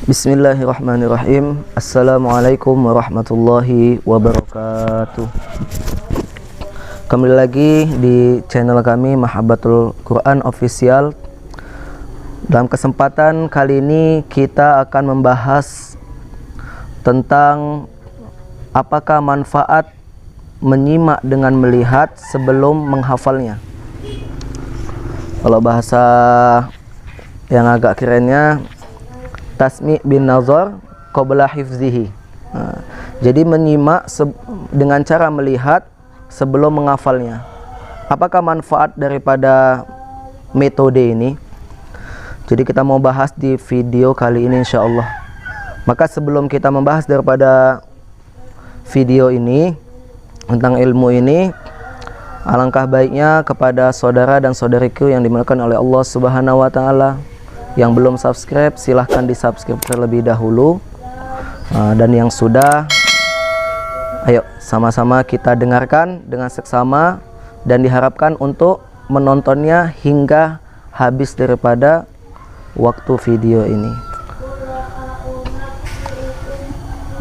Bismillahirrahmanirrahim. Assalamualaikum warahmatullahi wabarakatuh. Kembali lagi di channel kami Mahabbatul Quran Official. Dalam kesempatan kali ini kita akan membahas tentang apakah manfaat menyimak dengan melihat sebelum menghafalnya. Kalau bahasa yang agak kerennya, tasmi' bin nazar qabla hifzihi. Jadi menyimak dengan cara melihat sebelum menghafalnya. Apakah manfaat daripada metode ini? Jadi kita mau bahas di video kali ini insyaallah. Maka sebelum kita membahas daripada video ini tentang ilmu ini, alangkah baiknya kepada saudara dan saudariku yang dimuliakan oleh Allah Subhanahu wa taala, yang belum subscribe silahkan di subscribe terlebih dahulu, dan yang sudah, ayo sama-sama kita dengarkan dengan seksama dan diharapkan untuk menontonnya hingga habis daripada waktu video ini.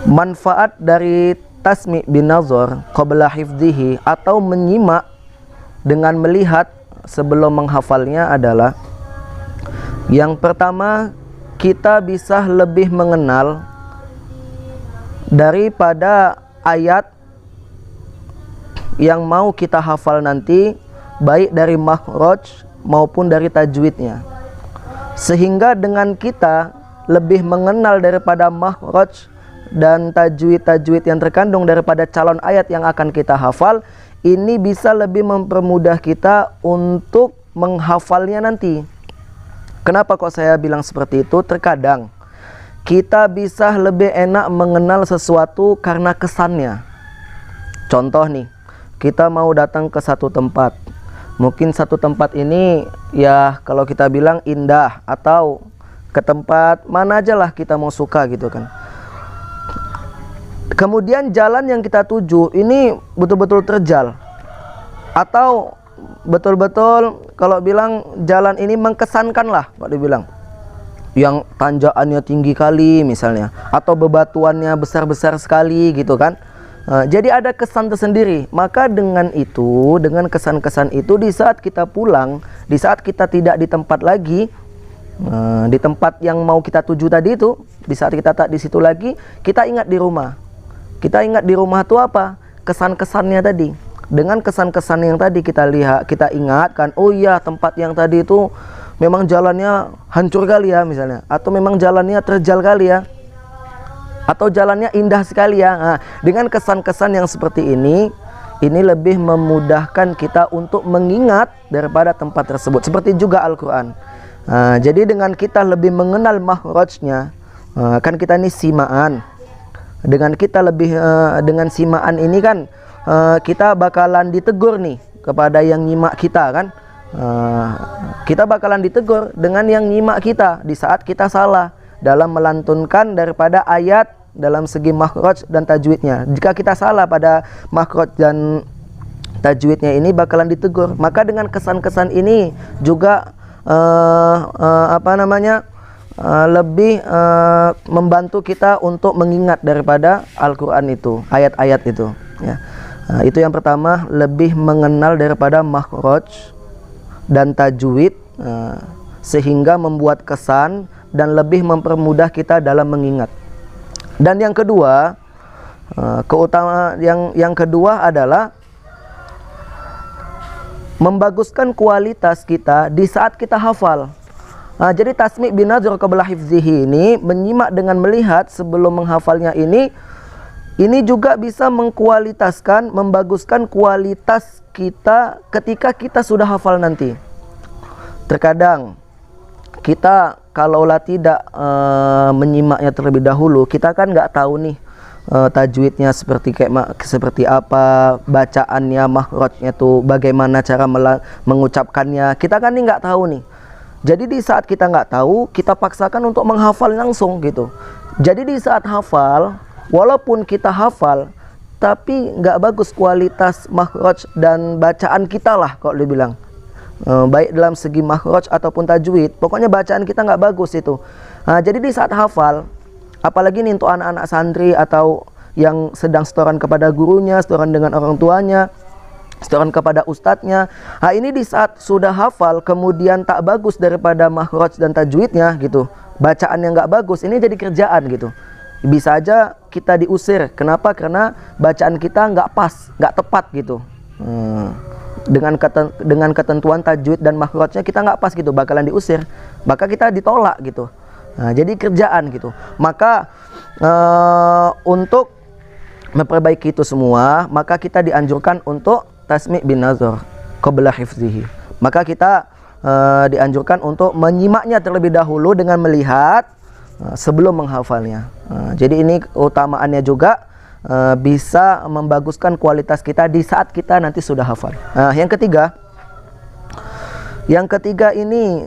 Manfaat dari tasmi' bin nazar qabla hifdzihi atau menyimak dengan melihat sebelum menghafalnya adalah, yang pertama, kita bisa lebih mengenal daripada ayat yang mau kita hafal nanti, baik dari makhraj maupun dari tajwidnya. Sehingga dengan kita lebih mengenal daripada makhraj dan tajwid-tajwid yang terkandung daripada calon ayat yang akan kita hafal, ini bisa lebih mempermudah kita untuk menghafalnya nanti. Kenapa kok saya bilang seperti itu? Terkadang kita bisa lebih enak mengenal sesuatu karena kesannya. Contoh nih, kita mau datang ke satu tempat. Mungkin satu tempat ini ya kalau kita bilang indah, atau ke tempat mana aja lah kita mau suka gitu kan. Kemudian jalan yang kita tuju ini betul-betul terjal, atau betul-betul kalau bilang jalan ini mengkesankan lah, kalau dibilang yang tanjakannya tinggi kali misalnya, atau bebatuannya besar-besar sekali gitu kan. Jadi ada kesan tersendiri. Maka dengan itu, dengan kesan-kesan itu, di saat kita pulang, di saat kita tidak di tempat lagi, di tempat yang mau kita tuju tadi itu, di saat kita tak di situ lagi, kita ingat di rumah. Kita ingat di rumah itu apa? Kesan-kesannya tadi. Dengan kesan-kesan yang tadi kita lihat, kita ingatkan, oh iya tempat yang tadi itu memang jalannya hancur kali ya misalnya, atau memang jalannya terjal kali ya, atau jalannya indah sekali ya. Nah, dengan kesan-kesan yang seperti ini lebih memudahkan kita untuk mengingat daripada tempat tersebut. Seperti juga Al-Quran. Jadi dengan kita lebih mengenal makhrajnya, kan kita ini simaan. Dengan kita lebih dengan simaan ini kan kita bakalan ditegur nih kepada yang nyimak kita kan. Kita bakalan ditegur dengan yang nyimak kita di saat kita salah dalam melantunkan daripada ayat dalam segi makhraj dan tajwidnya. Jika kita salah pada makhraj dan tajwidnya ini bakalan ditegur. Maka dengan kesan-kesan ini juga lebih membantu kita untuk mengingat daripada Al-Quran itu, ayat-ayat itu ya. Itu yang pertama, lebih mengenal daripada makhraj dan tajwid, sehingga membuat kesan dan lebih mempermudah kita dalam mengingat. Dan yang kedua, yang kedua adalah membaguskan kualitas kita di saat kita hafal. Jadi tasmi' bin nazar qabla hifzihi ini, menyimak dengan melihat sebelum menghafalnya ini juga bisa mengkualitaskan, membaguskan kualitas kita ketika kita sudah hafal nanti. Terkadang kita kalaulah tidak menyimaknya terlebih dahulu, kita kan nggak tahu nih tajwidnya seperti apa, bacaannya, makhrajnya tuh bagaimana cara mengucapkannya. Kita kan nih nggak tahu nih. Jadi di saat kita nggak tahu, kita paksakan untuk menghafal langsung gitu. Jadi di saat hafal, walaupun kita hafal, tapi nggak bagus kualitas makhraj dan bacaan kita lah kalau dibilang. baik dalam segi makhraj ataupun tajwid. Pokoknya bacaan kita nggak bagus itu. Jadi di saat hafal Apalagi nih untuk anak-anak santri atau yang sedang setoran kepada gurunya, setoran dengan orang tuanya, setoran kepada ustadznya. Nah, ini di saat sudah hafal kemudian tak bagus daripada makhraj dan tajwidnya gitu, bacaan yang nggak bagus, ini jadi kerjaan gitu. Bisa aja kita diusir. Kenapa? Karena bacaan kita nggak pas, nggak tepat gitu. Dengan ketentuan tajwid dan makhrajnya kita nggak pas gitu, bakalan diusir, maka kita ditolak gitu. Nah, jadi kerjaan gitu. Maka untuk memperbaiki itu semua, maka kita dianjurkan untuk tasmi' bin nazar qabla hifzihi. Maka kita dianjurkan untuk menyimaknya terlebih dahulu dengan melihat sebelum menghafalnya. Jadi ini utamaannya juga bisa membaguskan kualitas kita di saat kita nanti sudah hafal. Yang ketiga ini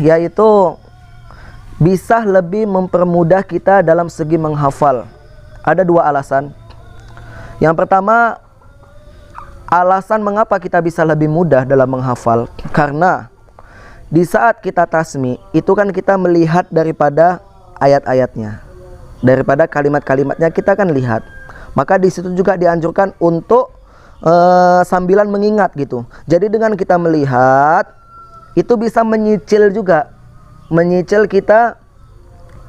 yaitu bisa lebih mempermudah kita dalam segi menghafal. Ada dua alasan. Yang pertama, alasan mengapa kita bisa lebih mudah dalam menghafal, karena di saat kita tasmi itu kan kita melihat daripada ayat-ayatnya, daripada kalimat-kalimatnya kita kan lihat. Maka di situ juga dianjurkan untuk sambilan mengingat gitu. Jadi dengan kita melihat itu bisa menyicil juga, menyicil kita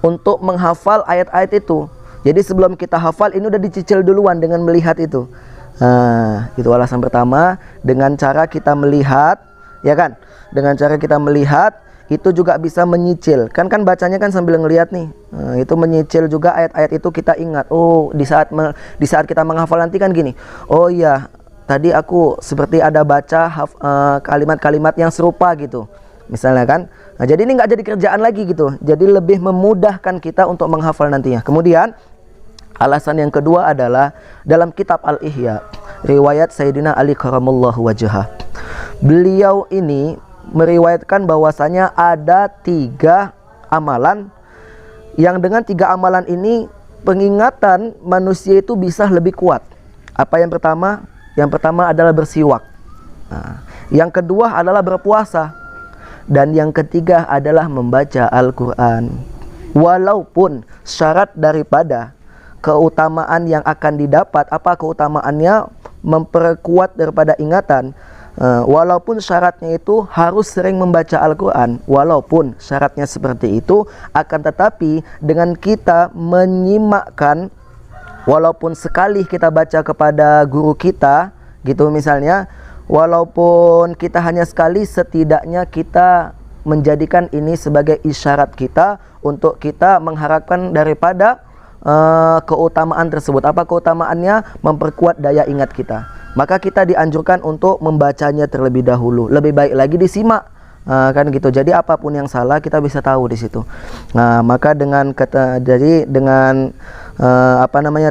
untuk menghafal ayat-ayat itu. Jadi sebelum kita hafal ini udah dicicil duluan dengan melihat itu. Itu alasan pertama, dengan cara kita melihat, ya kan? Dengan cara kita melihat itu juga bisa menyicil. Kan bacanya kan sambil ngelihat nih. Itu menyicil juga ayat-ayat itu, kita ingat. Oh, di saat kita menghafal nanti kan gini. Oh iya, tadi aku seperti ada baca kalimat-kalimat yang serupa gitu. Misalnya kan. Nah, jadi ini nggak jadi kerjaan lagi gitu. Jadi lebih memudahkan kita untuk menghafal nantinya. Kemudian alasan yang kedua adalah dalam kitab Al-Ihya, riwayat Sayyidina Ali karamallahu wajhah. Beliau ini meriwayatkan bahwasanya ada 3 amalan yang dengan 3 amalan ini pengingatan manusia itu bisa lebih kuat. Apa yang pertama? Yang pertama adalah bersiwak. Yang kedua adalah berpuasa. Dan yang ketiga adalah membaca Al-Quran. Walaupun syarat daripada keutamaan yang akan didapat, apa keutamaannya? Memperkuat daripada ingatan. Walaupun syaratnya itu harus sering membaca Al-Quran, walaupun syaratnya seperti itu, akan tetapi dengan kita menyimakkan, walaupun sekali kita baca kepada guru kita gitu misalnya, walaupun kita hanya sekali, setidaknya kita menjadikan ini sebagai isyarat kita untuk kita mengharapkan daripada keutamaan tersebut. Apa keutamaannya? Memperkuat daya ingat kita. Maka kita dianjurkan untuk membacanya terlebih dahulu. Lebih baik lagi disimak, kan gitu. Jadi apapun yang salah kita bisa tahu di situ. Nah, maka dengan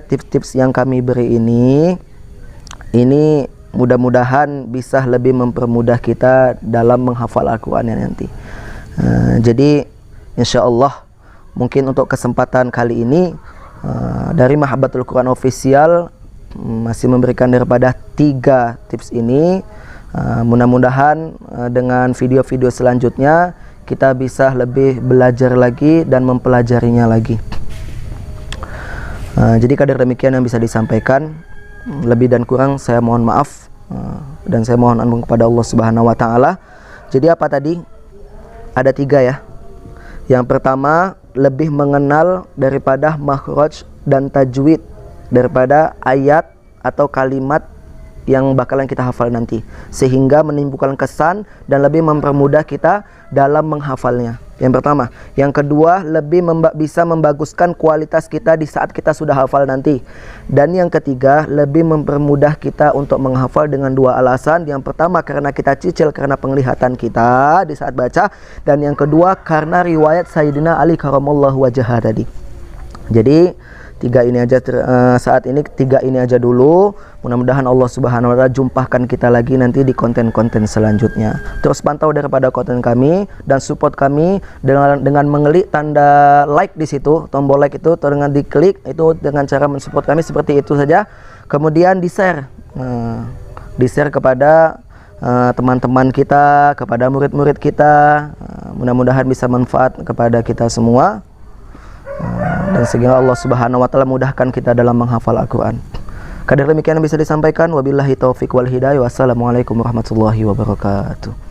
tips-tips yang kami beri ini mudah-mudahan bisa lebih mempermudah kita dalam menghafal Al-Quran nanti. Jadi insya Allah mungkin untuk kesempatan kali ini dari Mahabbatul Quran Official masih memberikan daripada 3 tips ini. Mudah-mudahan dengan video-video selanjutnya kita bisa lebih belajar lagi dan mempelajarinya lagi. Jadi kadar demikian yang bisa disampaikan. Lebih dan kurang saya mohon maaf, dan saya mohon ampun kepada Allah Subhanahu wa taala. Jadi apa tadi? Ada 3 ya. Yang pertama, lebih mengenal daripada makhraj dan tajwid daripada ayat atau kalimat yang bakalan kita hafal nanti, sehingga menimbulkan kesan dan lebih mempermudah kita dalam menghafalnya. Yang pertama. Yang kedua, lebih bisa membaguskan kualitas kita di saat kita sudah hafal nanti. Dan yang ketiga, lebih mempermudah kita untuk menghafal dengan 2 alasan. Yang pertama, karena kita cicil karena penglihatan kita di saat baca. Dan yang kedua, karena riwayat Sayyidina Ali karamallahu wajhah tadi. Jadi 3 ini aja saat ini 3 ini aja dulu. Mudah-mudahan Allah Subhanahu wa taala jumpakan kita lagi nanti di konten-konten selanjutnya. Terus pantau daripada konten kami dan support kami dengan mengelik tanda like di situ, tombol like itu, atau dengan diklik itu, dengan cara mensupport kami seperti itu saja. Kemudian di-share. Di-share kepada teman-teman kita, kepada murid-murid kita. Mudah-mudahan bisa manfaat kepada kita semua. dan sehingga Allah Subhanahu wa taala mudahkan kita dalam menghafal Al-Qur'an. Kadar demikian yang bisa disampaikan, wabillahi taufik wal hidayah. Wassalamualaikum warahmatullahi wabarakatuh.